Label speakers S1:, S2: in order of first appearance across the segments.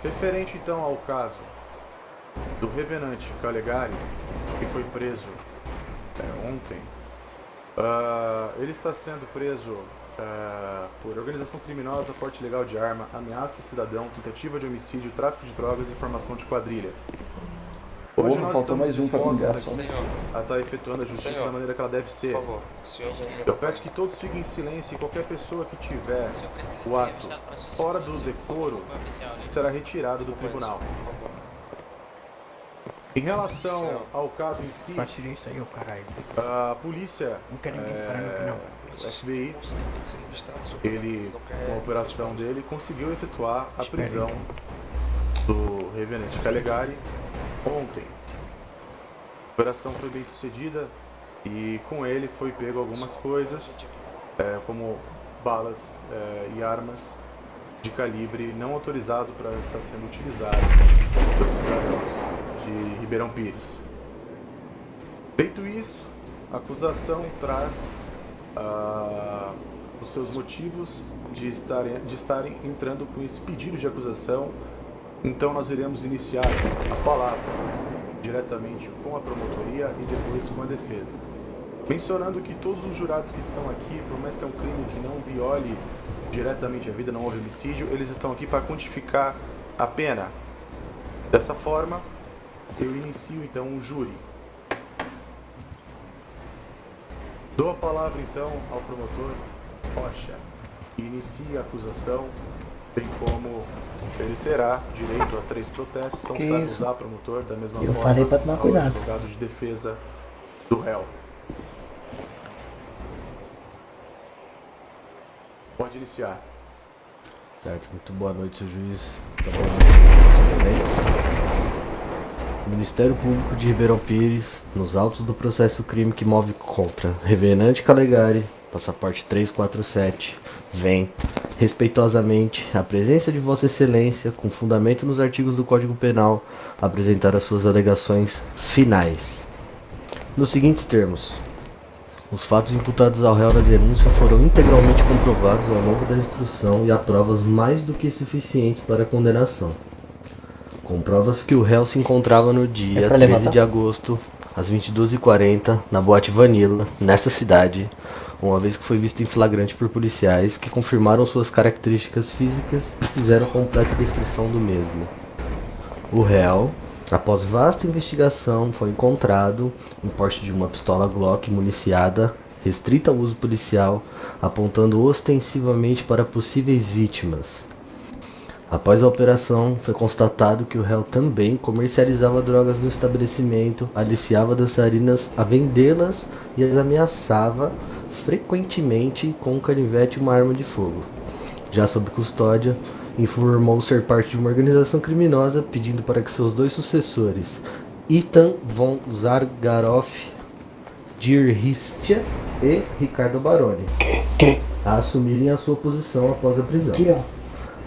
S1: Referente então ao caso do revenante Calegari, que foi preso ontem, ele está sendo preso por organização criminosa, porte ilegal de arma, ameaça a cidadão, tentativa de homicídio, tráfico de drogas e formação de quadrilha. Hoje nós estamos dispostos aqui a estar efetuando a justiça da maneira que ela deve ser.
S2: Por favor,
S1: Eu peço que todos fiquem em silêncio e qualquer pessoa que tiver o ato fora do decoro será retirado do tribunal. Em relação ao caso em si, a polícia, o FBI, ele, com a operação dele, conseguiu efetuar a prisão do revenante Calegari ontem. A operação foi bem sucedida e com ele foi pego algumas coisas, como balas e armas de calibre não autorizado para estar sendo utilizado pelos cidadãos de Ribeirão Pires. Feito isso, a acusação traz os seus motivos de estarem entrando com esse pedido de acusação. Então nós iremos iniciar a palavra diretamente com a promotoria e depois com a defesa. Mencionando que todos os jurados que estão aqui, por mais que é um crime que não viole diretamente a vida, não houve homicídio, eles estão aqui para quantificar a pena. Dessa forma, eu inicio então o júri. Dou a palavra então ao promotor Rocha, que inicia a acusação, bem como ele terá direito a 3 protestos, então sabe usar promotor da mesma forma
S3: falei pra tomar cuidado.
S1: Advogado de defesa do réu. Pode iniciar.
S4: Certo, muito boa noite, seu juiz. Muito boa noite. O Ministério Público de Ribeirão Pires, nos autos do processo crime que move contra revenante Calegari, passaporte 347, vem, respeitosamente, à presença de Vossa Excelência, com fundamento nos artigos do Código Penal, apresentar as suas alegações finais. Nos seguintes termos: os fatos imputados ao réu na denúncia foram integralmente comprovados ao longo da instrução e há provas mais do que suficientes para a condenação. Comprovas que o réu se encontrava no dia 13 de agosto, às 22h40, na Boate Vanilla, nesta cidade, uma vez que foi visto em flagrante por policiais que confirmaram suas características físicas e fizeram completa descrição do mesmo. O réu, após vasta investigação, foi encontrado em porte de uma pistola Glock municiada, restrita ao uso policial, apontando ostensivamente para possíveis vítimas. Após a operação, foi constatado que o réu também comercializava drogas no estabelecimento, aliciava dançarinas a vendê-las e as ameaçava frequentemente com um canivete e uma arma de fogo. Já sob custódia, informou ser parte de uma organização criminosa, pedindo para que seus 2 sucessores, Ethan von Zargaroff Dirristia e Ricardo Baroni, assumirem a sua posição após a prisão.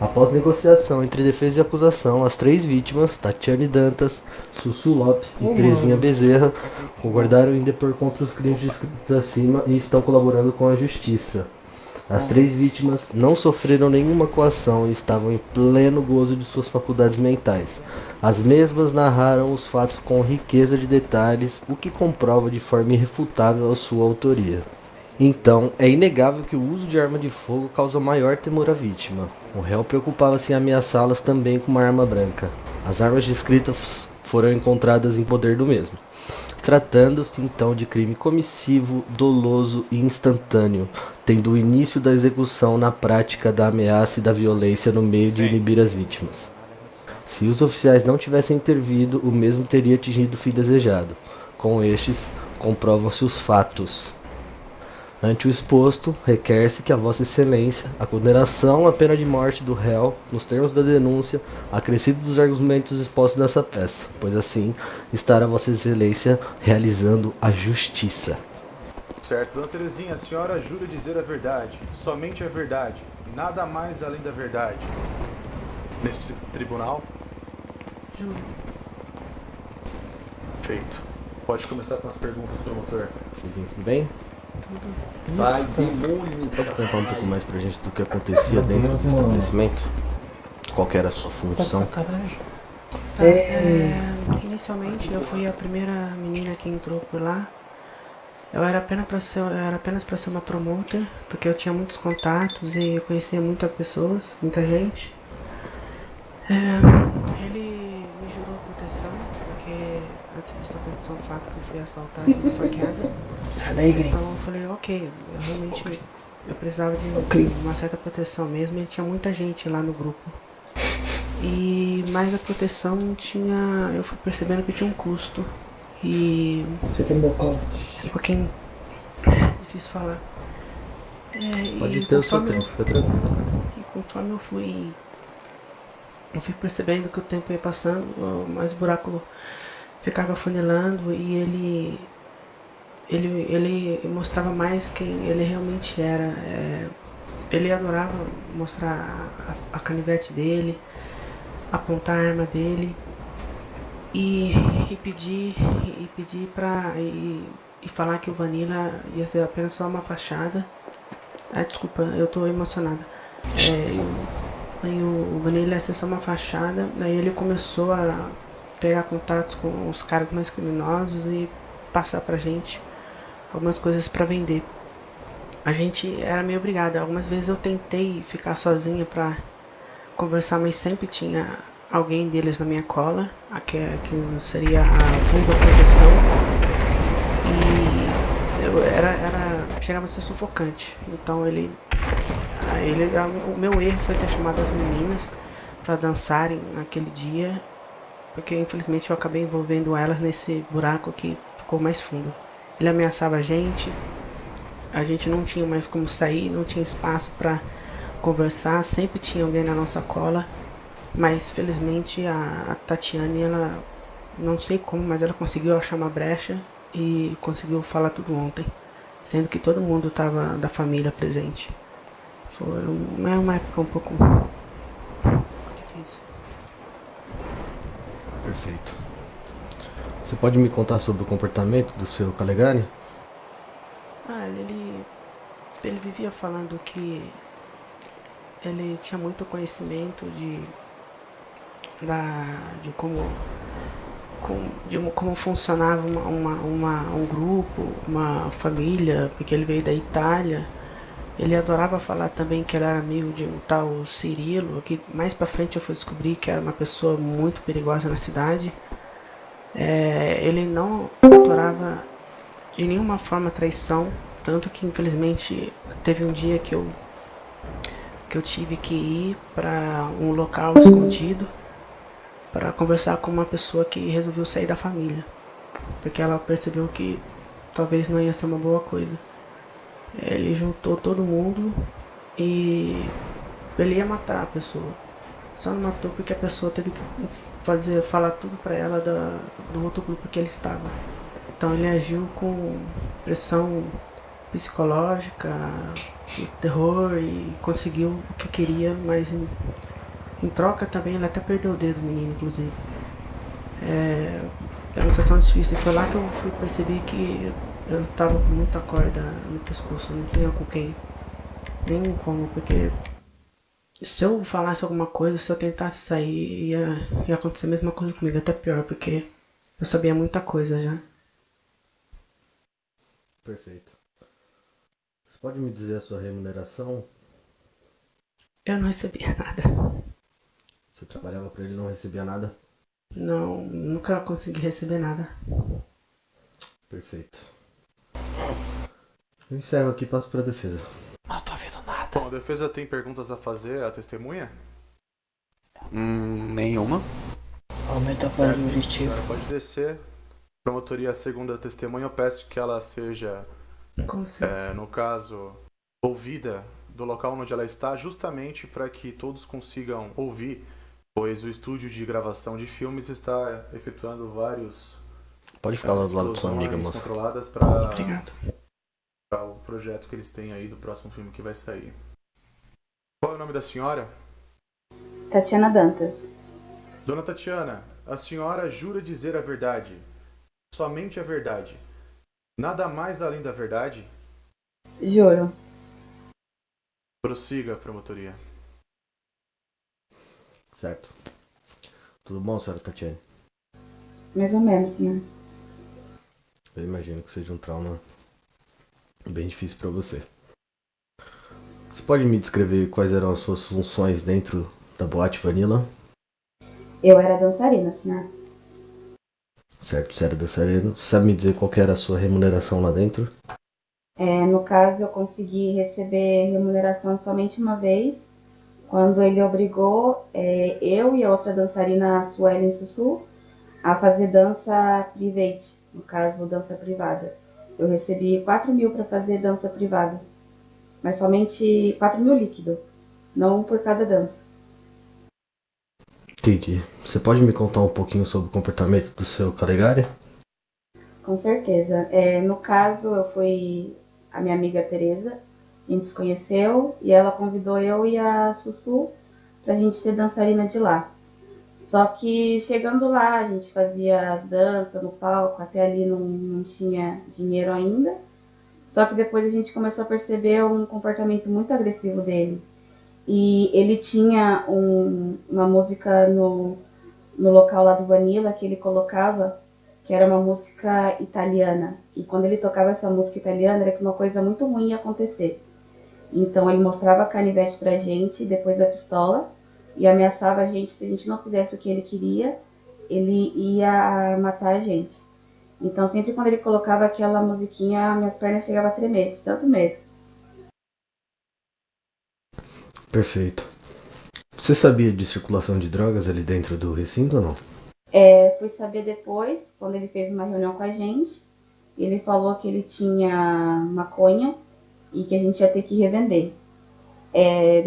S4: Após negociação entre defesa e acusação, as 3 vítimas, Tatiane Dantas, Sussu Lopes e Terezinha Bezerra, concordaram em depor contra os crimes descritos acima e estão colaborando com a justiça. As 3 vítimas não sofreram nenhuma coação e estavam em pleno gozo de suas faculdades mentais. As mesmas narraram os fatos com riqueza de detalhes, o que comprova de forma irrefutável a sua autoria. Então, é inegável que o uso de arma de fogo causa maior temor à vítima. O réu preocupava-se em ameaçá-las também com uma arma branca. As armas descritas foram encontradas em poder do mesmo. Tratando-se então de crime comissivo, doloso e instantâneo, tendo o início da execução na prática da ameaça e da violência no meio de inibir as vítimas. Se os oficiais não tivessem intervido, o mesmo teria atingido o fim desejado. Com estes, comprovam-se os fatos. Ante o exposto, requer-se que a Vossa Excelência, a condenação à pena de morte do réu, nos termos da denúncia, acrescido dos argumentos expostos nessa peça, pois assim estará Vossa Excelência realizando a justiça.
S1: Certo, Dona Terezinha, a senhora jura dizer a verdade, somente a verdade, nada mais além da verdade, neste tribunal?
S5: Juro.
S1: Feito. Pode começar com as perguntas, promotor.
S4: Tudo bem? Vai, demônio! Pode contar um pouco mais pra gente do que acontecia dentro do estabelecimento? Qual que era a sua função?
S2: Tá, inicialmente eu fui a primeira menina que entrou por lá. Eu era apenas para ser uma promoter, porque eu tinha muitos contatos e eu conhecia muitas pessoas, muita gente. Ele me jurou proteção, porque antes disso aconteceu um fato que eu fui assaltada e esfaqueada.
S3: Sai daí, gringo.
S2: Então eu falei, ok, eu precisava de uma certa proteção mesmo, e tinha muita gente lá no grupo. E mais a proteção eu fui percebendo que tinha um custo. E
S3: Você tem bocal?
S2: é um pouquinho difícil falar.
S4: Pode ter o seu tempo, fica tranquilo.
S2: E conforme eu fui percebendo que o tempo ia passando, mais o buraco ficava funilando e ele mostrava mais quem ele realmente era. Ele adorava mostrar a canivete dele, apontar a arma dele e pedir pra falar que o Vanilla ia ser apenas só uma fachada. Desculpa, eu tô emocionada. Aí o Vanilla ia ser só uma fachada. Daí ele começou a pegar contatos com os caras mais criminosos e passar pra gente algumas coisas pra vender. A gente era meio obrigada. Algumas vezes eu tentei ficar sozinha pra conversar, mas sempre tinha alguém deles na minha cola, que seria a vulva proteção, e chegava a ser sufocante. Então o meu erro foi ter chamado as meninas para dançarem naquele dia, porque infelizmente eu acabei envolvendo elas nesse buraco que ficou mais fundo. Ele ameaçava a gente não tinha mais como sair, não tinha espaço para conversar, sempre tinha alguém na nossa cola. Mas felizmente a Tatiane, ela não sei como, mas ela conseguiu achar uma brecha e conseguiu falar tudo ontem, sendo que todo mundo estava da família presente. Foi uma época um pouco difícil.
S4: Perfeito. Você pode me contar sobre o comportamento do seu Calegari?
S2: Ele vivia falando que ele tinha muito conhecimento de como funcionava um grupo, uma família, porque ele veio da Itália. Ele adorava falar também que ele era amigo de um tal Cirilo, que mais pra frente eu fui descobrir que era uma pessoa muito perigosa na cidade. Ele não adorava de nenhuma forma traição, tanto que infelizmente teve um dia que eu tive que ir para um local escondido para conversar com uma pessoa que resolveu sair da família, porque ela percebeu que talvez não ia ser uma boa coisa. Ele juntou todo mundo e ele ia matar a pessoa, só não matou porque a pessoa teve que falar tudo para ela do outro grupo que ele estava. Então ele agiu com pressão psicológica, terror, e conseguiu o que queria, mas em troca também ele até perdeu o dedo, o menino, inclusive. É uma situação difícil. E foi lá que eu fui perceber que eu tava com muita corda no pescoço, não tinha com quem, nem como, porque se eu falasse alguma coisa, se eu tentasse sair, ia acontecer a mesma coisa comigo, até pior, porque eu sabia muita coisa já.
S4: Perfeito. Você pode me dizer a sua remuneração?
S2: Eu não recebia nada.
S4: Você trabalhava para ele e não recebia nada?
S2: Não, nunca consegui receber nada.
S4: Perfeito. Eu encerro aqui e passo para a defesa.
S2: Não tô vendo nada.
S1: Bom, a defesa tem perguntas a fazer à testemunha?
S3: Nenhuma. Aumenta a voz do objetivo.
S1: Pode descer. Promotoria, a segunda testemunha, eu peço que ela seja, no caso, ouvida do local onde ela está, justamente para que todos consigam ouvir, pois o estúdio de gravação de filmes está efetuando vários...
S4: Pode ficar lá do lado da sua amiga, moça.
S1: Controladas para o projeto que eles têm aí do próximo filme que vai sair. Qual é o nome da senhora?
S5: Tatiana Dantas.
S1: Dona Tatiana, a senhora jura dizer a verdade, somente a verdade, nada mais além da verdade?
S5: Juro.
S1: Prossiga, promotoria.
S4: Certo. Tudo bom, senhora Tatiane?
S5: Mais ou menos, senhor.
S4: Eu imagino que seja um trauma bem difícil para você. Você pode me descrever quais eram as suas funções dentro da boate Vanilla?
S5: Eu era dançarina, senhor.
S4: Certo, você era dançarino. Você sabe me dizer qual que era a sua remuneração lá dentro?
S5: No caso, eu consegui receber remuneração somente uma vez, quando ele obrigou eu e a outra dançarina, a Suelen Sussu, a fazer dança private, no caso, dança privada. Eu recebi 4.000 para fazer dança privada, mas somente 4.000 líquido, não por cada dança.
S4: Entendi. Você pode me contar um pouquinho sobre o comportamento do seu Calegari?
S5: Com certeza. No caso, eu fui a minha amiga Teresa, a gente se conheceu e ela convidou eu e a Sussu pra gente ser dançarina de lá. Só que chegando lá, a gente fazia as danças no palco, até ali não tinha dinheiro ainda. Só que depois a gente começou a perceber um comportamento muito agressivo dele. E ele tinha uma música no local lá do Vanilla que ele colocava, que era uma música italiana. E quando ele tocava essa música italiana, era que uma coisa muito ruim ia acontecer. Então ele mostrava a canivete pra gente, depois da pistola, e ameaçava a gente, se a gente não fizesse o que ele queria, ele ia matar a gente. Então sempre quando ele colocava aquela musiquinha, minhas pernas chegavam a tremer, de tanto medo.
S4: Perfeito. Você sabia de circulação de drogas ali dentro do recinto ou não?
S5: Fui saber depois, quando ele fez uma reunião com a gente, ele falou que ele tinha maconha e que a gente ia ter que revender.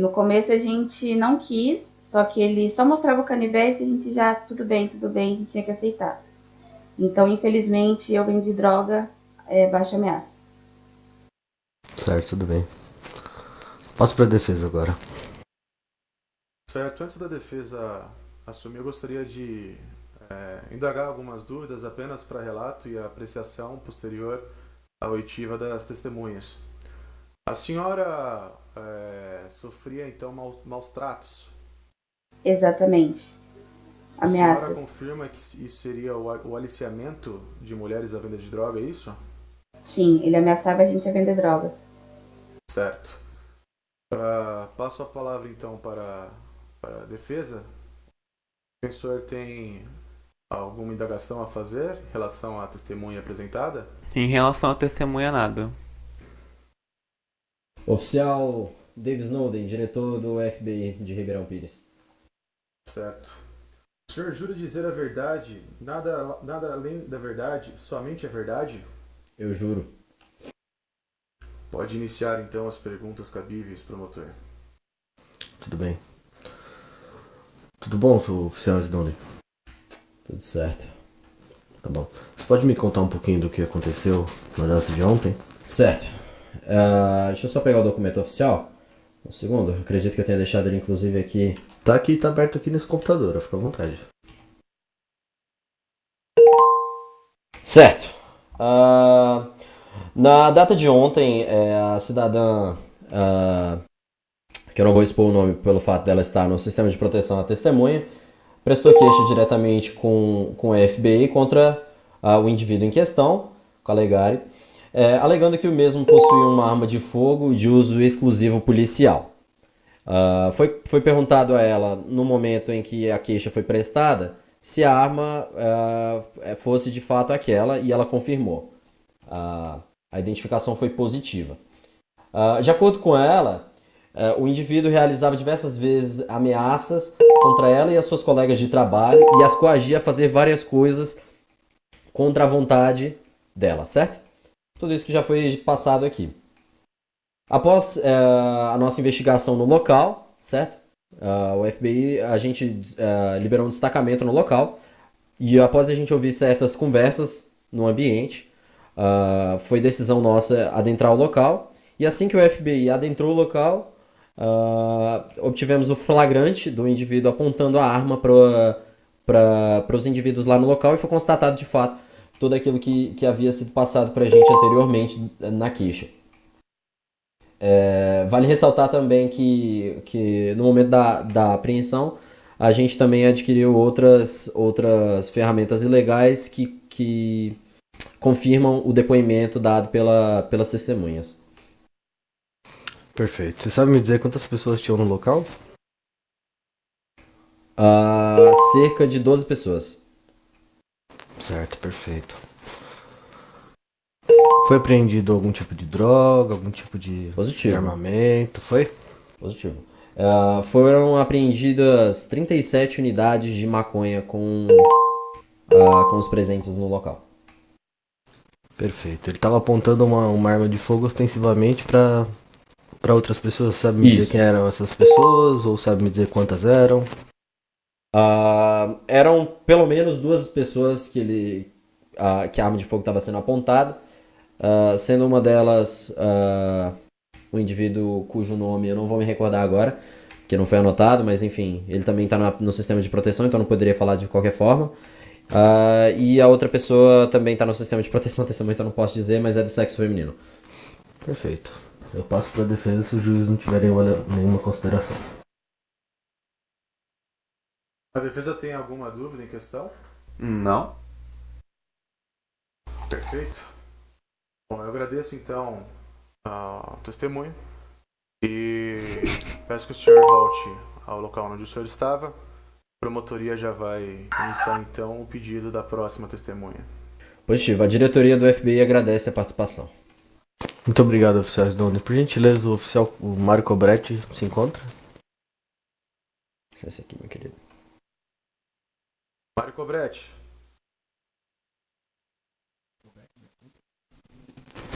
S5: No começo a gente não quis, só que ele só mostrava o canivete e a gente já, tudo bem, a gente tinha que aceitar. Então, infelizmente, eu vendi droga, baixa ameaça.
S4: Certo, tudo bem. Passo para a defesa agora.
S1: Certo, antes da defesa assumir, eu gostaria de indagar algumas dúvidas apenas para relato e apreciação posterior à oitiva das testemunhas. A senhora sofria então maus tratos?
S5: Exatamente. Ameaças.
S1: A senhora confirma que isso seria o aliciamento de mulheres à venda de droga, é isso?
S5: Sim, ele ameaçava a gente a vender drogas.
S1: Certo. Passo a palavra então para a defesa. O senhor tem alguma indagação a fazer em relação à testemunha apresentada?
S6: Em relação à testemunha, nada.
S4: Oficial David Snowden, diretor do FBI de Ribeirão Pires.
S1: Certo. O senhor jura dizer a verdade, nada além da verdade, somente a verdade?
S4: Eu juro.
S1: Pode iniciar então as perguntas cabíveis, promotor.
S4: Tudo bem. Tudo bom, oficial Snowden?
S7: Tudo certo.
S4: Tá bom. Você pode me contar um pouquinho do que aconteceu na data de ontem?
S7: Certo. Deixa eu só pegar o documento oficial. Um segundo. Acredito que eu tenha deixado ele inclusive aqui.
S4: Tá aqui, tá aberto aqui nesse computador, fica à vontade.
S7: Certo. Na data de ontem, a cidadã, que eu não vou expor o nome pelo fato dela estar no sistema de proteção à testemunha, prestou queixa diretamente com o FBI contra o indivíduo em questão, Calegari, alegando que o mesmo possuía uma arma de fogo de uso exclusivo policial. Foi perguntado a ela, no momento em que a queixa foi prestada, se a arma fosse de fato aquela, e ela confirmou. A identificação foi positiva. De acordo com ela, o indivíduo realizava diversas vezes ameaças contra ela e as suas colegas de trabalho e as coagia a fazer várias coisas contra a vontade dela, certo? Tudo isso que já foi passado aqui. Após a nossa investigação no local, certo? O FBI, a gente liberou um destacamento no local e após a gente ouvir certas conversas no ambiente, foi decisão nossa adentrar o local. E assim que o FBI adentrou o local, obtivemos o flagrante do indivíduo apontando a arma para os indivíduos lá no local e foi constatado de fato tudo aquilo que havia sido passado para a gente anteriormente na queixa. Vale ressaltar também que no momento da apreensão a gente também adquiriu outras ferramentas ilegais que confirmam o depoimento dado pelas testemunhas.
S4: Perfeito. Você sabe me dizer quantas pessoas tinham no local?
S7: Cerca de 12 pessoas.
S4: Certo, perfeito. Foi apreendido algum tipo de droga, algum tipo de
S7: Positivo.
S4: armamento? Foi?
S7: Positivo. Foram apreendidas 37 unidades de maconha com os presentes no local.
S4: Perfeito. Ele estava apontando uma arma de fogo ostensivamente para outras pessoas. Sabe me dizer quem eram essas pessoas? Ou sabe me dizer quantas eram?
S7: Eram pelo menos 2 pessoas que a arma de fogo estava sendo apontada, sendo uma delas um indivíduo cujo nome eu não vou me recordar agora, que não foi anotado, mas enfim, ele também está no sistema de proteção, então não poderia falar de qualquer forma. E a outra pessoa também está no sistema de proteção, testemunha, então não posso dizer, mas é do sexo feminino.
S4: Perfeito. Eu passo para a defesa se o juiz não tiver nenhuma consideração.
S1: A defesa tem alguma dúvida em questão?
S6: Não.
S1: Perfeito. Bom, eu agradeço então ao testemunho e peço que o senhor volte ao local onde o senhor estava. A promotoria já vai iniciar então o pedido da próxima testemunha.
S7: Positivo. A diretoria do FBI agradece a participação.
S4: Muito obrigado, oficial Sidoni. Por gentileza, o oficial Mário Cobretti se encontra?
S7: Esse aqui, meu querido.
S1: Mário Cobretti.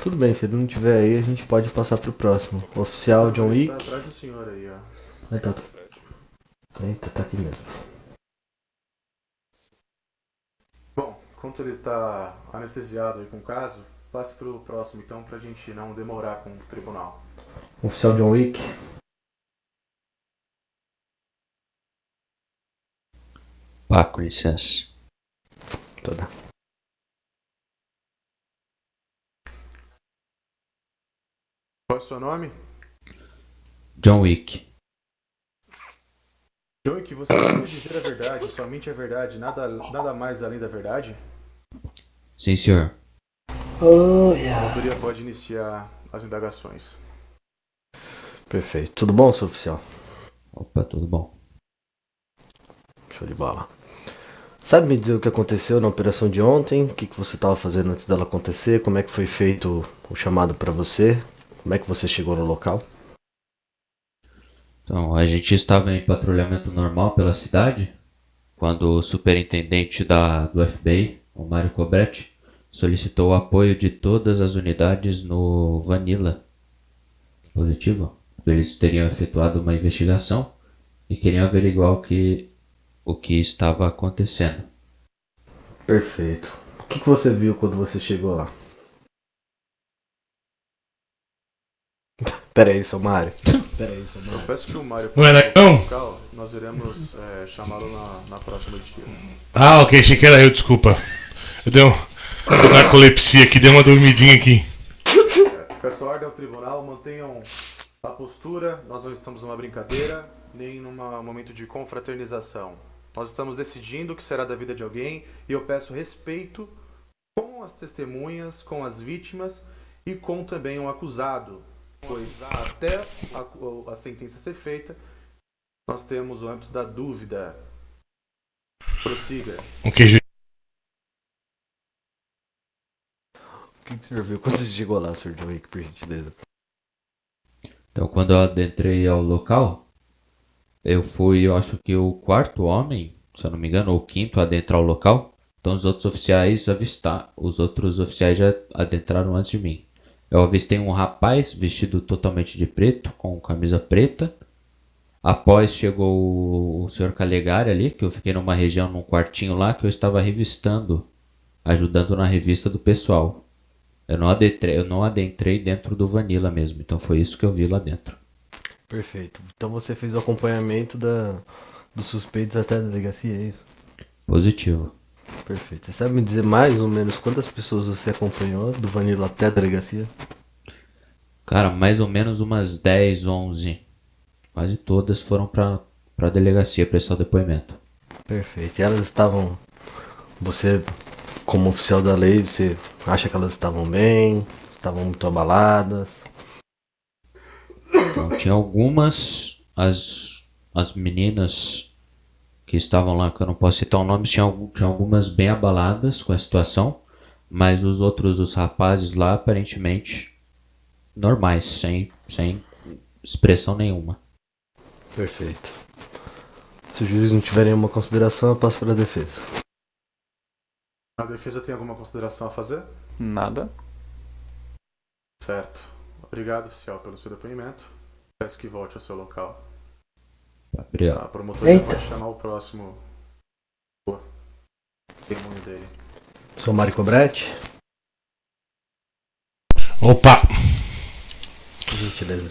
S4: Tudo bem, se ele não estiver aí, a gente pode passar pro próximo. Oficial John Wick.
S1: Está atrás do senhor aí, ó.
S4: Eita, tá aqui mesmo.
S1: Bom, enquanto ele está anestesiado aí com o caso, passe pro próximo então, pra gente não demorar com o tribunal.
S4: Oficial John Wick.
S8: Com licença.
S4: Toda.
S1: Qual é o seu nome?
S8: John Wick.
S1: John Wick, você pode dizer a verdade, somente a verdade, nada mais além da verdade?
S8: Sim, senhor.
S1: A autoria pode iniciar as indagações.
S4: Perfeito. Tudo bom, seu oficial?
S8: Opa, tudo bom.
S4: Show de bola. Sabe me dizer o que aconteceu na operação de ontem? O que você estava fazendo antes dela acontecer? Como é que foi feito o chamado para você? Como é que você chegou no local?
S8: Então, a gente estava em patrulhamento normal pela cidade quando o superintendente do FBI, o Mário Cobretti, solicitou o apoio de todas as unidades no Vanilla. Positivo. Eles teriam efetuado uma investigação e queriam averiguar o que estava acontecendo.
S4: Perfeito. O que você viu quando você chegou lá? Pera aí, seu Mário.
S1: Eu peço que o Mário
S9: Não é legal?
S1: local, nós iremos chamá-lo na próxima edição.
S9: Ok, achei que era eu, desculpa. Eu dei uma narcolepsia aqui, dei uma dormidinha aqui.
S1: Peço ordem ao tribunal, mantenham a postura, nós não estamos numa brincadeira, nem num momento de confraternização. Nós estamos decidindo o que será da vida de alguém e eu peço respeito com as testemunhas, com as vítimas e com também o acusado, pois até a sentença ser feita, nós temos o âmbito da dúvida. Prossiga.
S9: Ok, juiz.
S4: O que o senhor viu quando você chegou lá, Sr. John Wick, por gentileza?
S8: Então, quando eu adentrei ao local, eu acho que o 4º homem, se eu não me engano, ou o 5º a adentrar o local. Então os outros oficiais já adentraram antes de mim. Eu avistei um rapaz vestido totalmente de preto, com camisa preta. Após chegou o Sr. Calegari ali, que eu fiquei numa região, num quartinho lá, que eu estava revistando, ajudando na revista do pessoal. Eu não adentrei dentro do Vanilla mesmo, então foi isso que eu vi lá dentro.
S4: Perfeito. Então você fez o acompanhamento dos suspeitos até a delegacia, é isso?
S8: Positivo.
S4: Perfeito. Você sabe me dizer mais ou menos quantas pessoas você acompanhou do Vanilla até a delegacia?
S8: Cara, mais ou menos umas 10, 11. Quase todas foram para a delegacia prestar o depoimento.
S4: Perfeito. E elas estavam... Você, como oficial da lei, você acha que elas estavam bem? Estavam muito abaladas?
S8: Então, tinha algumas... As meninas que estavam lá, que eu não posso citar o nome, tinha algumas bem abaladas com a situação, mas os rapazes lá, aparentemente, normais, sem expressão nenhuma.
S4: Perfeito. Se o juiz não tiver nenhuma consideração, eu passo para a defesa.
S1: A defesa tem alguma consideração a fazer?
S6: Nada.
S1: Certo. Obrigado, oficial, pelo seu depoimento. Peço que volte ao seu local.
S8: Obrigado.
S1: A promotoria pode chamar o próximo testemunho dele.
S4: Sou Mário Cobretti.
S9: Opa!
S4: Por gentileza.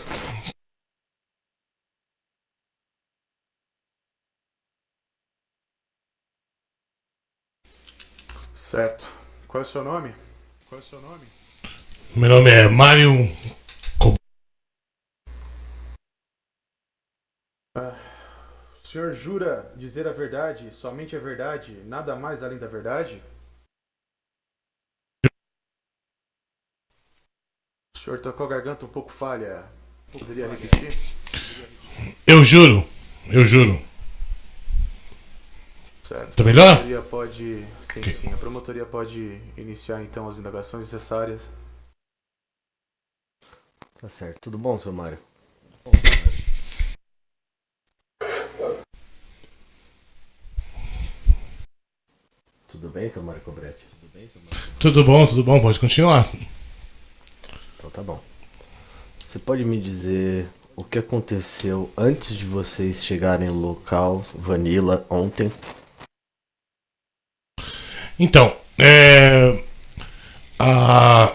S1: Certo. Qual é o seu nome?
S9: Meu nome é Mário.
S1: O senhor jura dizer a verdade, somente a verdade, nada mais além da verdade? O senhor está com a garganta um pouco falha. Poderia repetir?
S9: Eu juro.
S1: Certo.
S9: Tá melhor?
S1: A promotoria pode... Sim. A promotoria pode iniciar então as indagações necessárias.
S4: Tá certo. Tudo bom, seu Mário? Tudo bem, seu Mário Cobretti?
S9: Tudo bom, pode continuar.
S4: Então tá bom. Você pode me dizer o que aconteceu antes de vocês chegarem no local Vanilla ontem?
S9: Então, a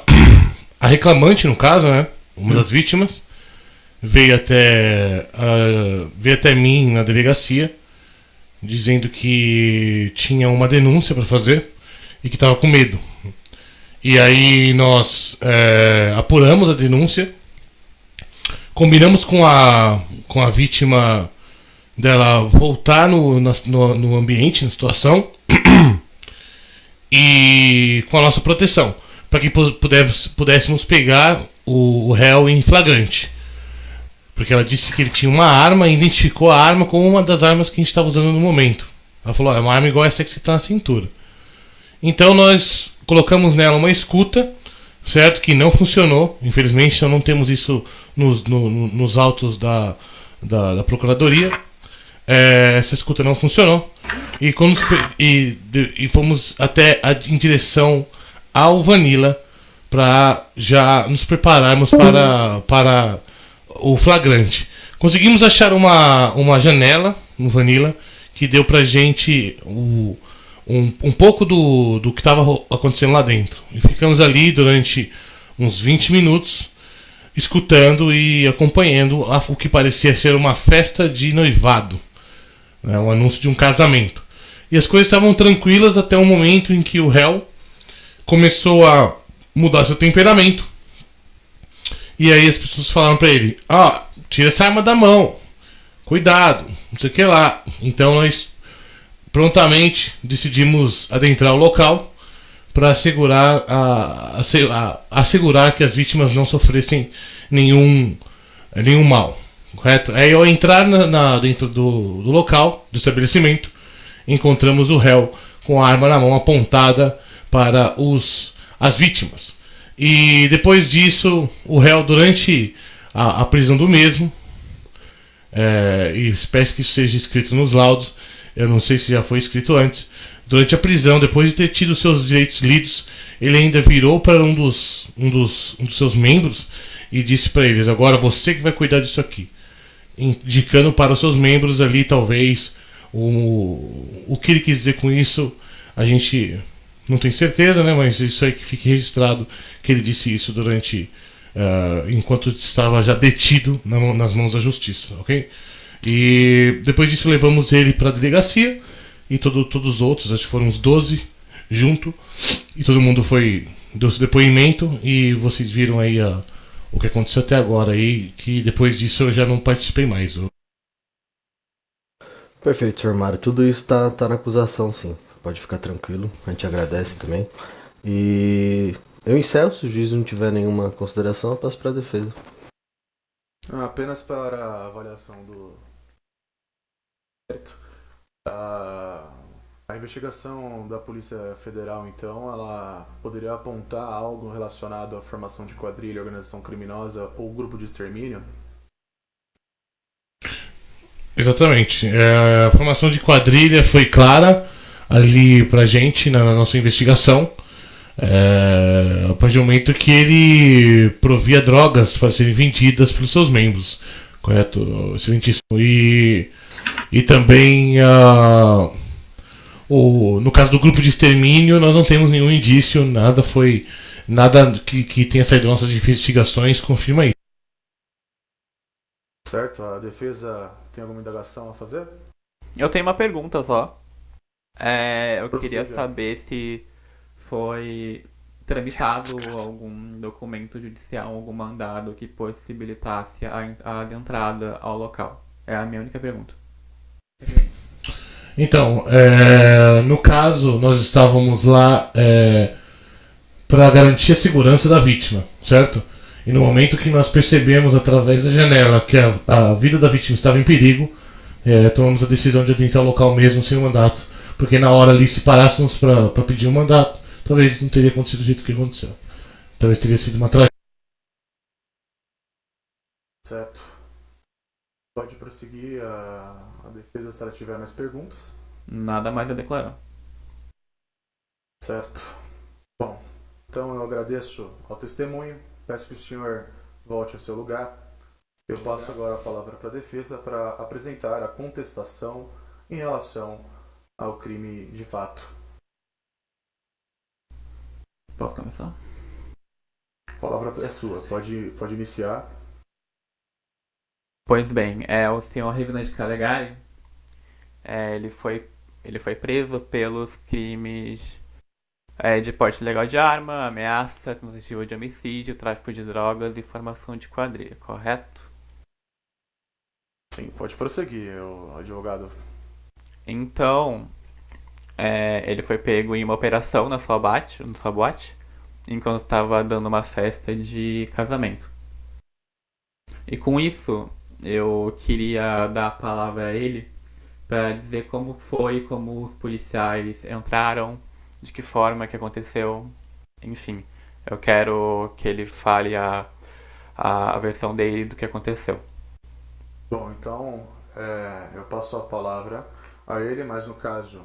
S9: reclamante, no caso, né, uma das vítimas, veio até mim na delegacia, dizendo que tinha uma denúncia para fazer e que estava com medo. E aí nós apuramos a denúncia, combinamos com a vítima dela voltar no ambiente, na situação, e com a nossa proteção, para que pudéssemos pegar o réu em flagrante. Porque ela disse que ele tinha uma arma e identificou a arma como uma das armas que a gente estava usando no momento. Ela falou, é uma arma igual essa que você está na cintura. Então nós colocamos nela uma escuta, certo? Que não funcionou. Infelizmente nós não temos isso nos autos da Procuradoria. Essa escuta não funcionou. E fomos até em direção ao Vanilla para já nos prepararmos para o flagrante. Conseguimos achar uma janela no Vanilla que deu pra gente um pouco do que estava acontecendo lá dentro. E ficamos ali durante uns 20 minutos escutando e acompanhando o que parecia ser uma festa de noivado, né, um anúncio de um casamento. E as coisas estavam tranquilas até o momento em que o réu começou a mudar seu temperamento. E aí as pessoas falaram pra ele, tira essa arma da mão, cuidado, não sei o que lá. Então nós prontamente decidimos adentrar o local para assegurar que as vítimas não sofressem nenhum mal, correto? Aí ao entrar dentro do local, do estabelecimento, encontramos o réu com a arma na mão apontada para as vítimas. E depois disso, o réu, durante a prisão do mesmo, e espero que isso seja escrito nos laudos, eu não sei se já foi escrito antes, durante a prisão, depois de ter tido seus direitos lidos, ele ainda virou para um dos seus membros e disse para eles, agora você que vai cuidar disso aqui. Indicando para os seus membros ali, talvez, o que ele quis dizer com isso, a gente não tem certeza, né? Mas isso aí que fique registrado, que ele disse isso durante enquanto estava já detido nas mãos da justiça, ok? E depois disso levamos ele para a delegacia e todos os outros, acho que foram uns 12 junto, e todo mundo deu seu depoimento, e vocês viram aí o que aconteceu até agora aí, que depois disso eu já não participei mais.
S4: Perfeito, Sr. Mário. Tudo isso tá na acusação, sim. Pode ficar tranquilo. A gente agradece também. E eu encerro, se o juiz não tiver nenhuma consideração, eu passo para a defesa.
S1: Apenas para a avaliação do a investigação da Polícia Federal, então, ela poderia apontar algo relacionado à formação de quadrilha, organização criminosa ou grupo de extermínio?
S9: Exatamente. A formação de quadrilha foi clara ali pra gente na nossa investigação. A partir do momento que ele provia drogas para serem vendidas pelos seus membros. Correto, excelentíssimo. E também no caso do grupo de extermínio, nós não temos nenhum indício, nada que tenha saído das nossas investigações confirma isso.
S1: Certo, a defesa tem alguma indagação a fazer?
S6: Eu tenho uma pergunta só. Eu queria saber se foi tramitado algum documento judicial, algum mandado que possibilitasse a entrada ao local. É a minha única pergunta.
S9: Então, no caso, nós estávamos lá para garantir a segurança da vítima, certo? E no momento que nós percebemos através da janela que a vida da vítima estava em perigo, tomamos a decisão de adentrar o local mesmo sem o mandato, porque na hora ali, se parássemos para pedir um mandato, talvez não teria acontecido do jeito que aconteceu. Talvez teria sido uma tragédia.
S1: Certo. Pode prosseguir a defesa se ela tiver mais perguntas.
S6: Nada mais a declarar.
S1: Certo. Bom, então eu agradeço ao testemunho. Peço que o senhor volte ao seu lugar. Eu passo agora a palavra para a defesa para apresentar a contestação em relação ao crime de fato.
S6: Posso começar?
S1: A palavra é sua. Pode iniciar.
S6: Pois bem, o senhor Revinante Calegari, ele foi preso pelos crimes de porte ilegal de arma, ameaça, tentativa de homicídio, tráfico de drogas e formação de quadrilha, correto?
S1: Sim, pode prosseguir, o advogado.
S6: Então, ele foi pego em uma operação na sua boate, enquanto estava dando uma festa de casamento. E com isso, eu queria dar a palavra a ele para dizer como os policiais entraram, de que forma que aconteceu, enfim. Eu quero que ele fale a versão dele do que aconteceu.
S1: Bom, então eu passo a palavra a ele, mas no caso,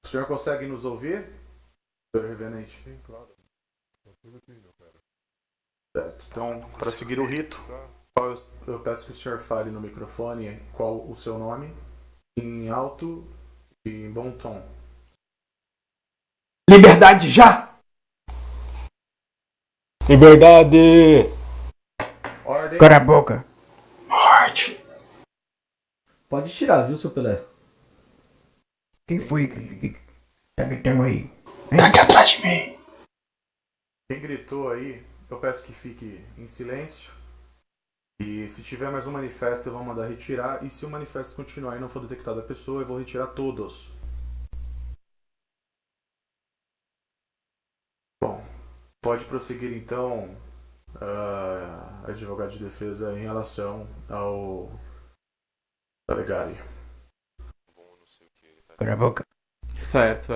S1: o senhor consegue nos ouvir, senhor Revenante?
S10: Sim, claro. Tudo aqui, meu cara.
S1: Certo. Então, para seguir o rito, eu peço que o senhor fale no microfone qual o seu nome, em alto e em bom tom.
S11: Liberdade já! Liberdade!
S1: Ordem!
S11: Cala a boca!
S3: Morte!
S4: Pode tirar, viu, seu Pelé?
S11: Quem foi que tá gritando aí?
S3: Tá aqui atrás de mim!
S1: Quem gritou aí, eu peço que fique em silêncio. E se tiver mais um manifesto, eu vou mandar retirar. E se o manifesto continuar e não for detectada a pessoa, eu vou retirar todos. Bom, pode prosseguir então, advogado de defesa, em relação ao Calegari.
S11: Cala a boca!
S6: Certo,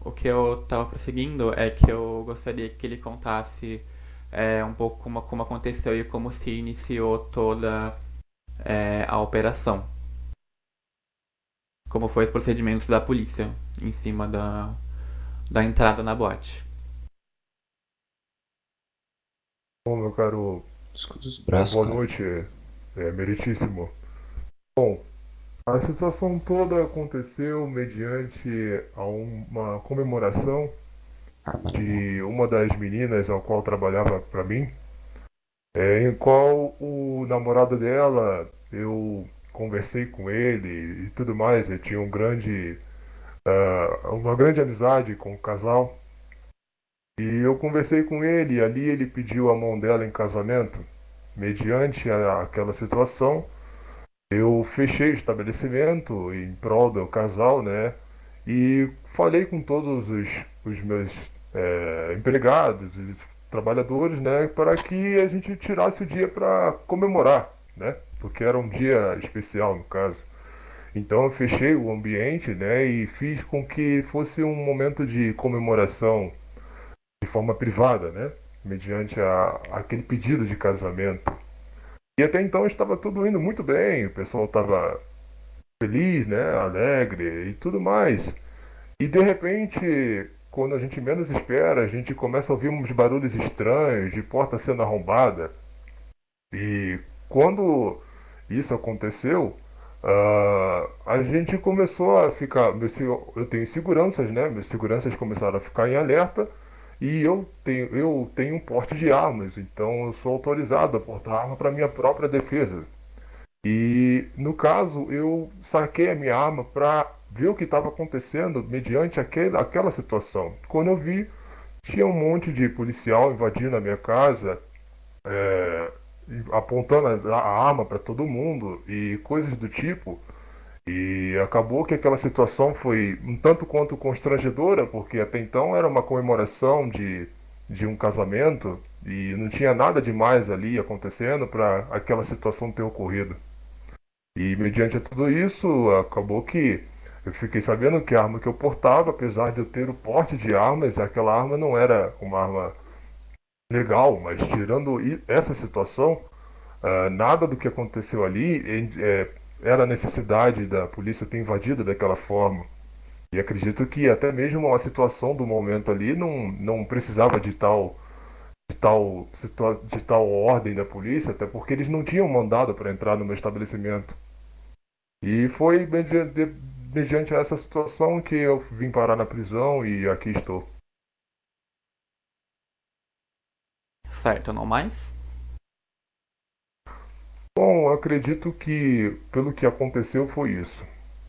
S6: o que eu estava prosseguindo é que eu gostaria que ele contasse um pouco como aconteceu e como se iniciou toda a operação. Como foi os procedimentos da polícia em cima da entrada na boate.
S10: Bom, meu caro,
S7: Escuta os braços,
S10: boa
S7: cara.
S10: noite, meritíssimo. Bom, a situação toda aconteceu mediante a uma comemoração de uma das meninas ao qual trabalhava para mim, em qual o namorado dela, eu conversei com ele e tudo mais, eu tinha uma grande amizade com o casal, e eu conversei com ele, e ali ele pediu a mão dela em casamento. Mediante aquela situação, eu fechei o estabelecimento em prol do casal, né? E falei com todos os meus empregados e trabalhadores, né? Para que a gente tirasse o dia para comemorar, né? Porque era um dia especial, no caso. Então eu fechei o ambiente, né? E fiz com que fosse um momento de comemoração de forma privada, né? Mediante aquele pedido de casamento. E até então estava tudo indo muito bem, o pessoal estava feliz, né, alegre e tudo mais. E de repente, quando a gente menos espera, a gente começa a ouvir uns barulhos estranhos de porta sendo arrombada. E quando isso aconteceu, a gente começou a ficar. Eu tenho seguranças, né? Meus seguranças começaram a ficar em alerta. E eu tenho um porte de armas, então eu sou autorizado a portar arma para minha própria defesa. E no caso, eu saquei a minha arma para ver o que estava acontecendo mediante aquela situação. Quando eu vi, tinha um monte de policial invadindo a minha casa, apontando a arma para todo mundo e coisas do tipo. E acabou que aquela situação foi um tanto quanto constrangedora, porque até então era uma comemoração de um casamento e não tinha nada demais ali acontecendo para aquela situação ter ocorrido. E mediante tudo isso, acabou que eu fiquei sabendo que a arma que eu portava, apesar de eu ter o porte de armas, aquela arma não era uma arma legal, mas tirando essa situação, nada do que aconteceu ali era necessidade da polícia ter invadido daquela forma. E acredito que até mesmo a situação do momento ali não precisava de tal ordem da polícia, até porque eles não tinham mandado para entrar no meu estabelecimento. E foi mediante essa situação que eu vim parar na prisão e aqui estou.
S6: Certo, não mais?
S10: Bom, eu acredito que pelo que aconteceu foi isso,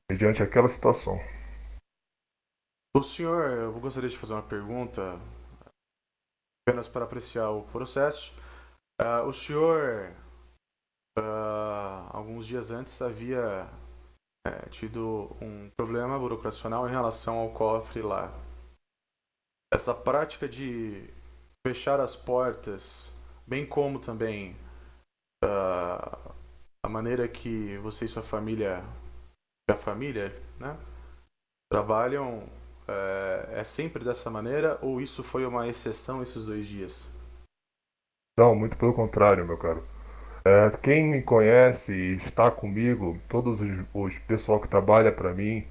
S10: mediante aquela situação.
S1: O senhor, eu gostaria de fazer uma pergunta, apenas para apreciar o processo. O senhor, alguns dias antes, havia tido um problema burocracional em relação ao cofre lá. Essa prática de fechar as portas, bem como também a maneira que você e sua família, né, trabalham, é sempre dessa maneira ou isso foi uma exceção esses 2 dias?
S10: Não, muito pelo contrário, meu caro. Quem me conhece e está comigo, todos os pessoal que trabalha para mim,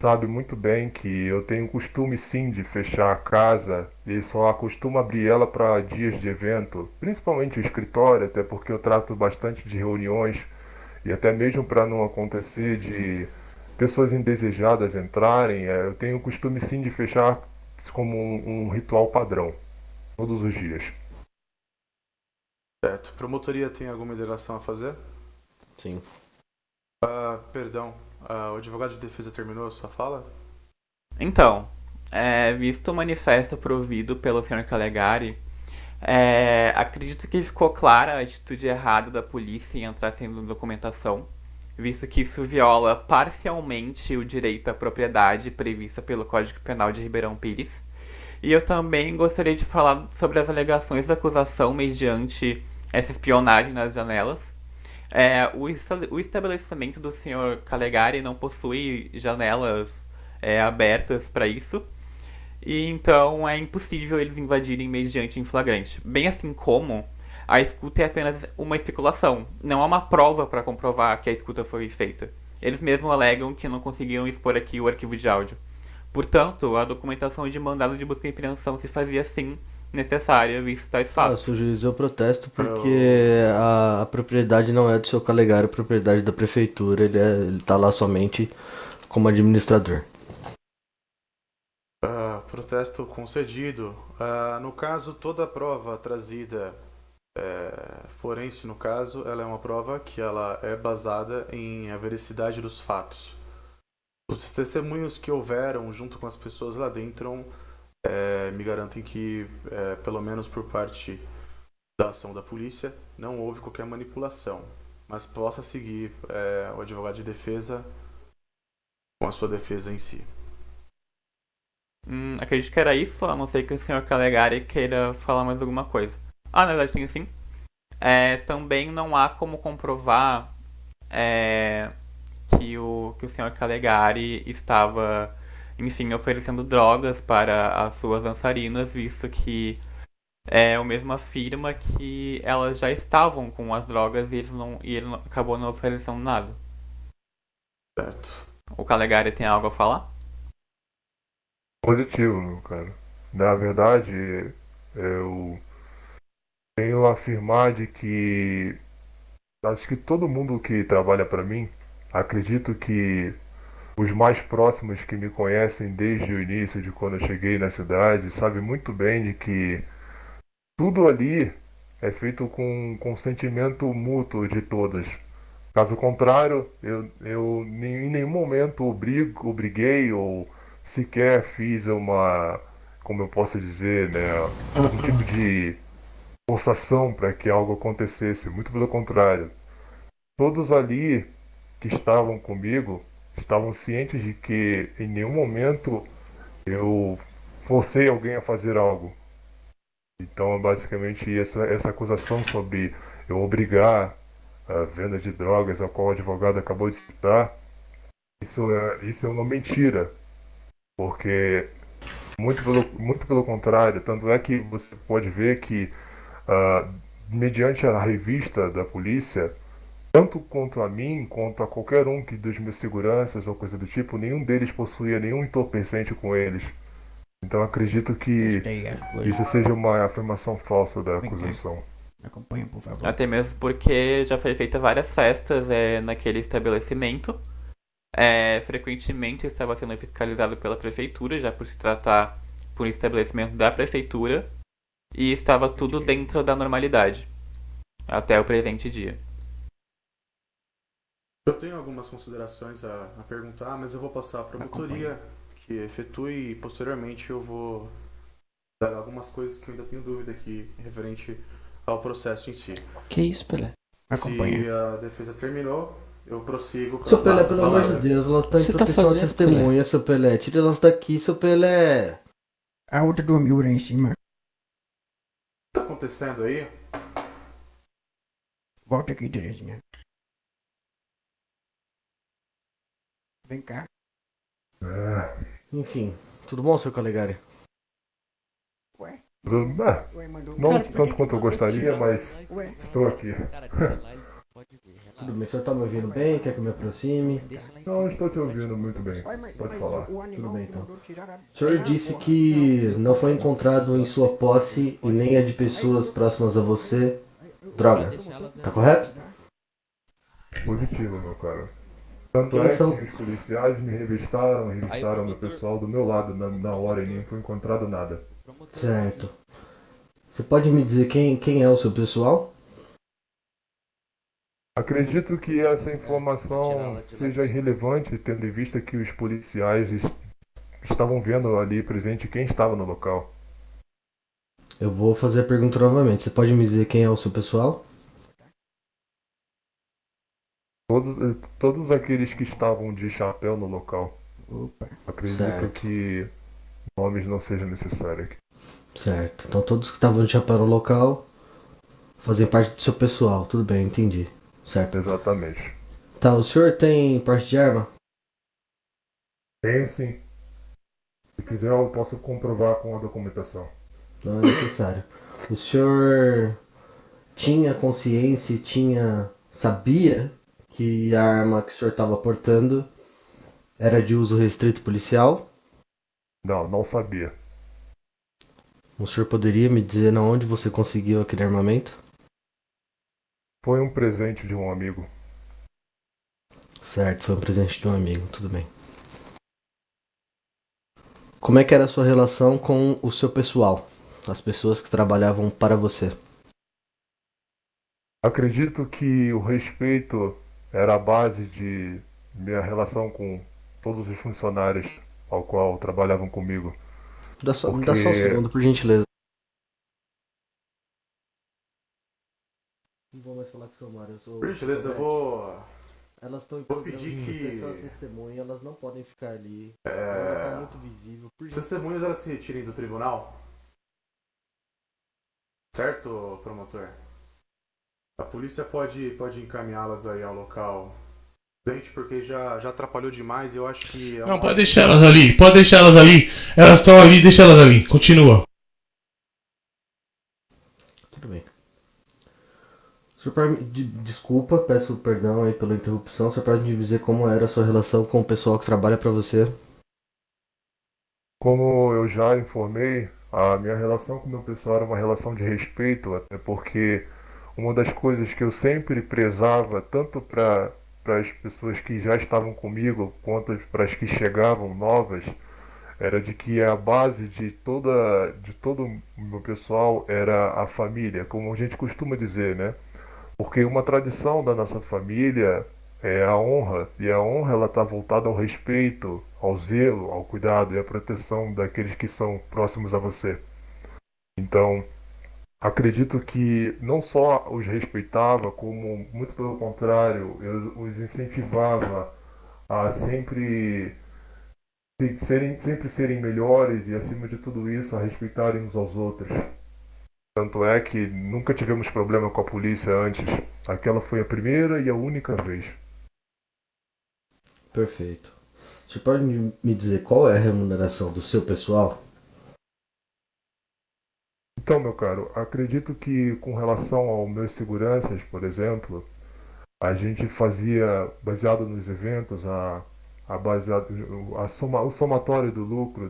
S10: sabe muito bem que eu tenho costume sim de fechar a casa e só costumo abrir ela para dias de evento, principalmente o escritório, até porque eu trato bastante de reuniões e até mesmo para não acontecer de pessoas indesejadas entrarem, eu tenho costume sim de fechar como um ritual padrão, todos os dias.
S1: Certo. Promotoria tem alguma indagação a fazer?
S4: Sim.
S1: Perdão, o advogado de defesa terminou a sua fala?
S6: Então, visto o manifesto provido pelo Sr. Calegari, acredito que ficou clara a atitude errada da polícia em entrar sem documentação, visto que isso viola parcialmente o direito à propriedade previsto pelo Código Penal de Ribeirão Pires. E eu também gostaria de falar sobre as alegações da acusação mediante essa espionagem nas janelas. O estabelecimento do Sr. Calegari não possui janelas abertas para isso, e então é impossível eles invadirem mediante em flagrante. Bem assim como a escuta é apenas uma especulação, não há uma prova para comprovar que a escuta foi feita. Eles mesmos alegam que não conseguiram expor aqui o arquivo de áudio. Portanto, a documentação de mandado de busca e apreensão se fazia sim necessária, visto tais fatos.
S4: Sr. juiz, eu protesto porque a propriedade não é do seu Calegari, é propriedade da prefeitura, ele tá lá somente como administrador.
S1: Protesto concedido. No caso, toda a prova trazida, forense no caso, ela é uma prova que ela é basada em a veracidade dos fatos. Os testemunhos que houveram junto com as pessoas lá dentro me garantem que, pelo menos por parte da ação da polícia, não houve qualquer manipulação. mas possa seguir o advogado de defesa com a sua defesa em si.
S6: Acredito que era isso, a não ser que o Sr. Calegari queira falar mais alguma coisa. Na verdade tem sim. Também não há como comprovar que o Sr. Calegari estava, enfim, oferecendo drogas para as suas dançarinas, visto que o mesmo afirma que elas já estavam com as drogas e ele acabou não oferecendo nada.
S1: Certo.
S6: O Calegari tem algo a falar?
S10: Positivo, meu cara. Na verdade, eu tenho a afirmar de que acho que todo mundo que trabalha para mim, acredito que os mais próximos que me conhecem desde o início, de quando eu cheguei na cidade, sabem muito bem de que tudo ali é feito com consentimento mútuo de todas. Caso contrário, eu em nenhum momento obriguei ou sequer fiz uma, como eu posso dizer, né, um tipo de forçação para que algo acontecesse. Muito pelo contrário. Todos ali que estavam comigo estavam cientes de que em nenhum momento eu forcei alguém a fazer algo. Então, basicamente, essa acusação sobre eu obrigar a venda de drogas, a qual o advogado acabou de citar, isso é uma mentira. Porque, muito pelo contrário, tanto é que você pode ver que, mediante a revista da polícia, tanto quanto a mim, quanto a qualquer um dos meus seguranças ou coisa do tipo, nenhum deles possuía nenhum entorpecente com eles. Então acredito que isso seja uma afirmação falsa da acusação.
S11: Acompanha, por favor.
S6: Até mesmo porque já foi feita várias festas naquele estabelecimento. Frequentemente estava sendo fiscalizado pela prefeitura, já por se tratar por um estabelecimento da prefeitura, e estava tudo dentro da normalidade até o presente dia.
S1: Eu tenho algumas considerações a perguntar, mas eu vou passar para a promotoria que efetue e posteriormente eu vou dar algumas coisas que eu ainda tenho dúvida aqui referente ao processo em si.
S11: Que isso, Pelé?
S1: Se a defesa terminou, eu prossigo com
S4: Seu Pelé, pelo amor de Deus, elas estão em proteção à testemunha, seu Pelé. Tira elas daqui, seu Pelé.
S11: A outra dormiu lá em cima.
S1: O que está acontecendo aí?
S11: Volta aqui, Terezinha. Vem cá.
S4: Enfim, tudo bom, seu Calegari?
S11: Ué?
S10: Não tanto quanto eu gostaria, mas estou aqui.
S4: Tudo bem, o senhor tá me ouvindo bem? Quer que eu me aproxime?
S10: Não, estou te ouvindo muito bem. Pode falar.
S4: Tudo bem, então. O senhor disse que não foi encontrado em sua posse e nem a de pessoas próximas a você droga. Tá correto?
S10: Positivo, meu cara. Tanto é que os policiais me revistaram meu pessoal do meu lado na hora e nem foi encontrado nada.
S4: Certo. Você pode me dizer quem é o seu pessoal?
S10: Acredito que essa informação seja irrelevante, tendo em vista que os policiais estavam vendo ali presente quem estava no local.
S4: Eu vou fazer a pergunta novamente. Você pode me dizer quem é o seu pessoal?
S10: Todos aqueles que estavam de chapéu no local. Acredito que nomes não sejam necessários.
S4: Certo. Então todos que estavam de chapéu no local fazem parte do seu pessoal. Tudo bem, entendi. Certo.
S10: Exatamente.
S4: Tá, o senhor tem porte de arma?
S10: Tenho sim. Se quiser eu posso comprovar com a documentação.
S4: Não é necessário. O senhor tinha consciência, sabia que a arma que o senhor estava portando era de uso restrito policial?
S10: Não sabia.
S4: O senhor poderia me dizer onde você conseguiu aquele armamento?
S10: Foi um presente de um amigo.
S4: Certo, foi um presente de um amigo, tudo bem. Como é que era a sua relação com o seu pessoal? As pessoas que trabalhavam para você?
S10: Acredito que o respeito era a base de minha relação com todos os funcionários ao qual trabalhavam comigo.
S4: Me dá só um segundo, por gentileza. Não vou mais falar Maxomar, eu sou...
S1: Beleza, eu vou...
S4: Elas estão em
S1: Vou pedir que...
S4: testemunha, elas não podem ficar ali. É um muito visível.
S1: Os testemunhas, elas se retirem do tribunal? Certo, promotor? A polícia pode encaminhá-las aí ao local, porque já atrapalhou demais e eu acho que...
S9: Não, pode deixar elas ali, Elas estão ali, deixa elas ali. Continua.
S4: Tudo bem. Desculpa, peço perdão aí pela interrupção. Você pode me dizer como era a sua relação com o pessoal que trabalha para você?
S10: Como eu já informei, a minha relação com o meu pessoal era uma relação de respeito, até porque uma das coisas que eu sempre prezava, tanto para as pessoas que já estavam comigo, quanto para as que chegavam novas, era de que a base de todo o meu pessoal era a família, como a gente costuma dizer, né? Porque uma tradição da nossa família é a honra, e a honra ela está voltada ao respeito, ao zelo, ao cuidado e à proteção daqueles que são próximos a você. Então, acredito que não só os respeitava, como muito pelo contrário, eu os incentivava a sempre serem melhores e, acima de tudo isso, a respeitarem uns aos outros. Tanto é que nunca tivemos problema com a polícia antes. Aquela foi a primeira e a única vez.
S4: Perfeito. Você pode me dizer qual é a remuneração do seu pessoal?
S10: Então, meu caro, acredito que com relação aos meus seguranças, por exemplo, a gente fazia, baseado nos eventos, o somatório do lucro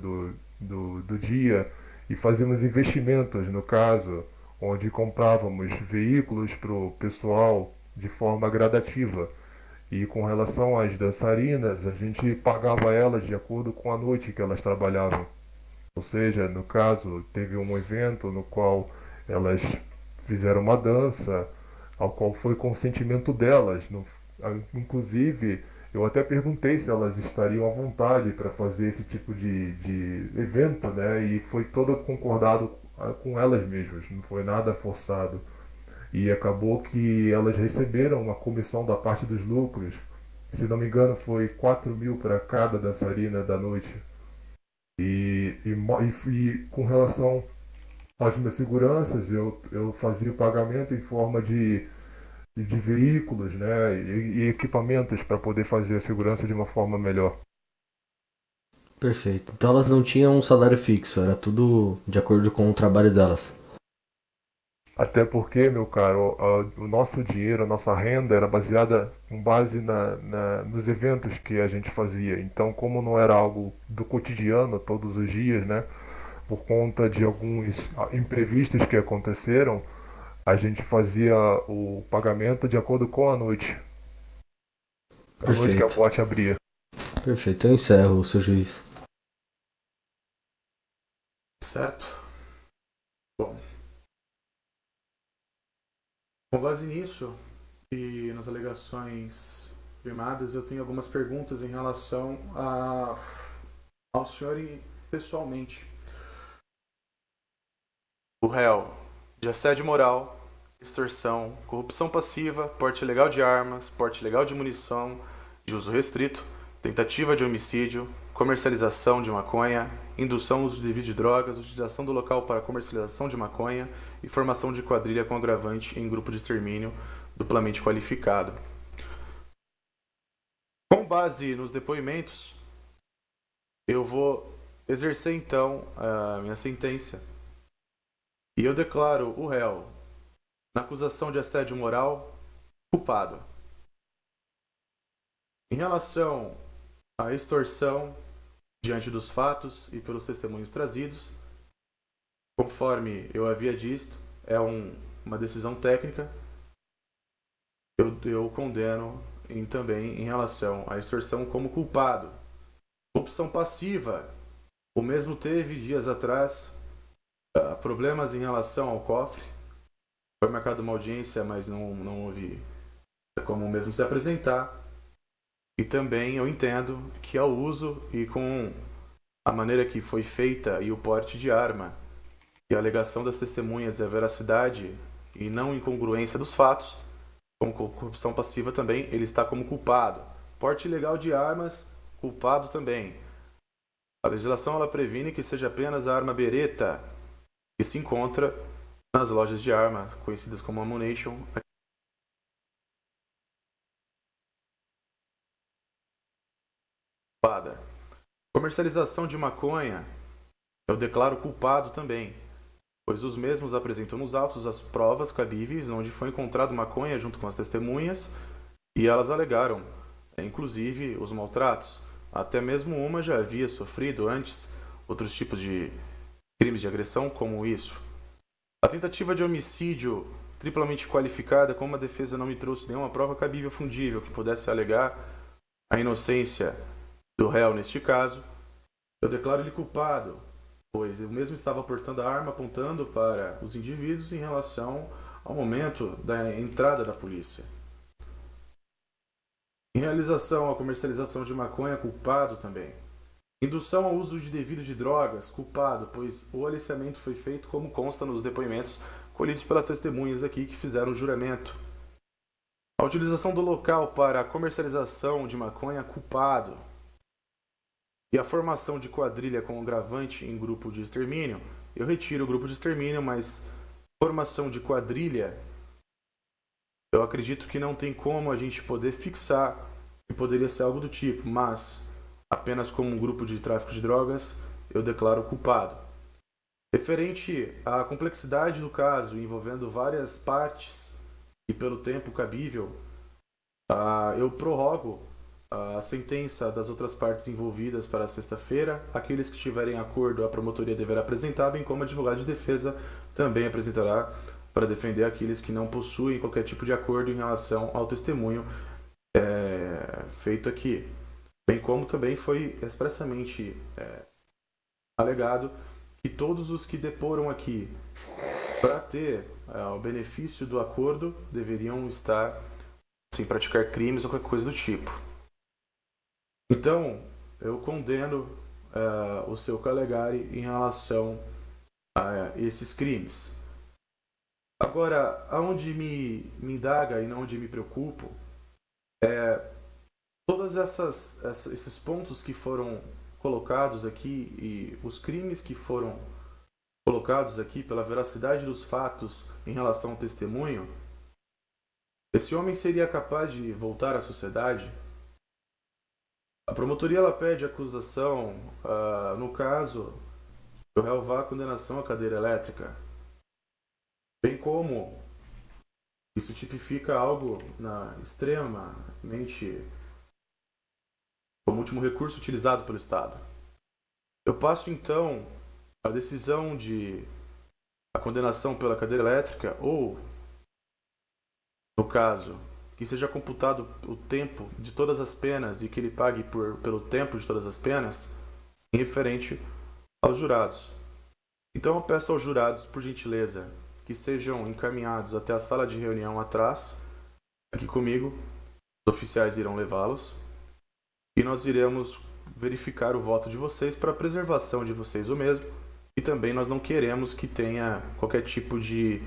S10: do dia, e fazíamos investimentos, no caso, onde comprávamos veículos para o pessoal de forma gradativa. E com relação às dançarinas, a gente pagava elas de acordo com a noite que elas trabalhavam. Ou seja, no caso, teve um evento no qual elas fizeram uma dança, ao qual foi consentimento delas. Inclusive, eu até perguntei se elas estariam à vontade para fazer esse tipo de evento, né? E foi todo concordado com elas mesmas, não foi nada forçado. E acabou que elas receberam uma comissão da parte dos lucros. Se não me engano, foi 4.000 para cada dançarina da noite. E com relação às minhas seguranças, eu fazia o pagamento em forma de veículos, né, e equipamentos para poder fazer a segurança de uma forma melhor.
S4: Perfeito. Então elas não tinham um salário fixo, era tudo de acordo com o trabalho delas.
S10: Até porque, meu caro, o nosso dinheiro, a nossa renda era baseada com base nos eventos que a gente fazia. Então, como não era algo do cotidiano, todos os dias, né, por conta de alguns imprevistos que aconteceram, a gente fazia o pagamento de acordo com a noite. A noite que a boate abria.
S4: Perfeito, eu encerro, seu juiz.
S1: Certo? Bom. Com base nisso e nas alegações firmadas, eu tenho algumas perguntas em relação ao senhor pessoalmente. O réu de assédio moral, extorsão, corrupção passiva, porte ilegal de armas, porte ilegal de munição de uso restrito, tentativa de homicídio, comercialização de maconha, indução ao uso indevido de drogas, utilização do local para comercialização de maconha e formação de quadrilha com agravante em grupo de extermínio duplamente qualificado. Com base nos depoimentos, eu vou exercer então a minha sentença. E eu declaro o réu, na acusação de assédio moral, culpado. Em relação à extorsão, diante dos fatos e pelos testemunhos trazidos, conforme eu havia dito, é uma decisão técnica. Eu condeno também em relação à extorsão como culpado. Corrupção passiva, o mesmo teve dias atrás problemas em relação ao cofre. Foi marcada uma audiência, mas não houve como o mesmo se apresentar. E também eu entendo que ao uso e com a maneira que foi feita e o porte de arma e a alegação das testemunhas e a veracidade e não incongruência dos fatos, como corrupção passiva também, ele está como culpado. Porte ilegal de armas, culpado também. A legislação ela previne que seja apenas a arma beretta que se encontra nas lojas de armas, conhecidas como ammunition. Comercialização de maconha, eu declaro culpado também, pois os mesmos apresentam nos autos as provas cabíveis onde foi encontrado maconha junto com as testemunhas e elas alegaram, inclusive, os maltratos. Até mesmo uma já havia sofrido antes outros tipos de crimes de agressão como isso. A tentativa de homicídio triplamente qualificada, como a defesa não me trouxe nenhuma prova cabível fundível que pudesse alegar a inocência do réu neste caso, eu declaro ele culpado, pois eu mesmo estava portando a arma apontando para os indivíduos em relação ao momento da entrada da polícia. Em realização à comercialização de maconha, culpado também. Indução ao uso indevido de drogas, culpado, pois o aliciamento foi feito como consta nos depoimentos colhidos pelas testemunhas aqui que fizeram o juramento. A utilização do local para a comercialização de maconha, culpado. E a formação de quadrilha com agravante em grupo de extermínio, eu retiro o grupo de extermínio, mas formação de quadrilha, eu acredito que não tem como a gente poder fixar que poderia ser algo do tipo, mas apenas como um grupo de tráfico de drogas, eu declaro culpado. Referente à complexidade do caso, envolvendo várias partes e pelo tempo cabível, eu prorrogo a sentença das outras partes envolvidas para sexta-feira. Aqueles que tiverem acordo, a promotoria deverá apresentar, bem como a advogado de defesa também apresentará para defender aqueles que não possuem qualquer tipo de acordo em relação ao testemunho feito aqui. Bem como também foi expressamente alegado que todos os que deporam aqui para ter o benefício do acordo deveriam estar sem praticar crimes ou qualquer coisa do tipo. Então, eu condeno o seu Calegari em relação a esses crimes. Agora, aonde me indaga e não onde me preocupo, todos esses pontos que foram colocados aqui e os crimes que foram colocados aqui pela veracidade dos fatos em relação ao testemunho, esse homem seria capaz de voltar à sociedade? A promotoria ela pede acusação, no caso, do réu vá à condenação à cadeira elétrica. Bem como isso tipifica algo extremamente como último recurso utilizado pelo Estado. Eu passo então a decisão de a condenação pela cadeira elétrica ou, no caso, que seja computado o tempo de todas as penas e que ele pague pelo tempo de todas as penas em referente aos jurados. Então eu peço aos jurados, por gentileza, que sejam encaminhados até a sala de reunião atrás, aqui comigo, os oficiais irão levá-los, e nós iremos verificar o voto de vocês para a preservação de vocês o mesmo, e também nós não queremos que tenha qualquer tipo de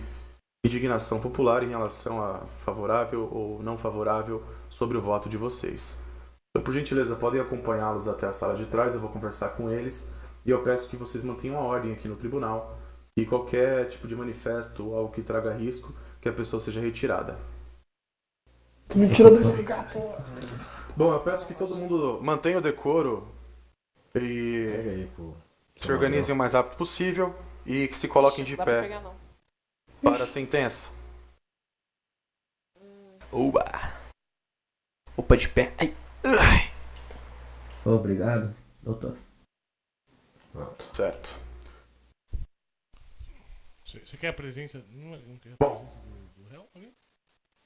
S1: indignação popular em relação a favorável ou não favorável sobre o voto de vocês. Então, por gentileza, podem acompanhá-los até a sala de trás, eu vou conversar com eles e eu peço que vocês mantenham a ordem aqui no tribunal e qualquer tipo de manifesto ou algo que traga risco, que a pessoa seja retirada.
S11: Me tira daqui, porra.
S1: Bom, eu peço que todo mundo mantenha o decoro e se organizem o mais rápido possível e que se coloquem de pé para a sentença.
S12: Opa, de pé. Ai.
S4: Obrigado, doutor.
S1: Certo.
S9: Você quer a presença? Não quer a presença do réu?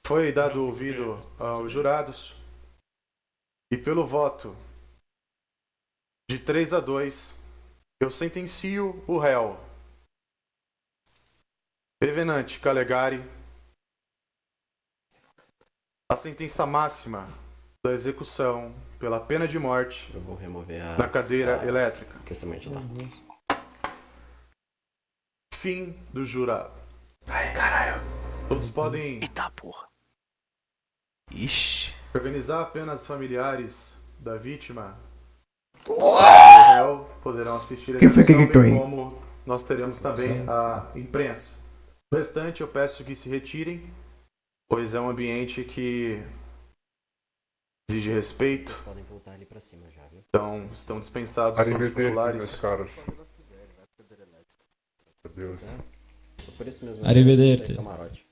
S1: Foi dado ouvido aos jurados e pelo voto de 3-2 eu sentencio o réu Revenante Calegari a sentença máxima da execução pela pena de morte
S7: Eu vou remover
S1: na cadeira elétrica.
S7: Testamento lá.
S1: Fim do jurado.
S12: Ai, caralho.
S1: Todos podem
S12: Eita porra. Ixi.
S1: Organizar apenas familiares da vítima. O réu poderão assistir a
S11: Quem foi que
S1: sessão,
S11: gritou
S1: bem
S11: aí?
S1: como nós teremos também a imprensa. O restante eu peço que se retirem, pois é um ambiente que exige respeito.
S4: Vocês podem voltar ali pra cima já, viu?
S1: Então estão dispensados os
S10: Arrivederci,
S1: populares.
S10: meus caros. Meu Deus.
S4: Por isso mesmo.
S13: Arrivederci.
S4: Camarote.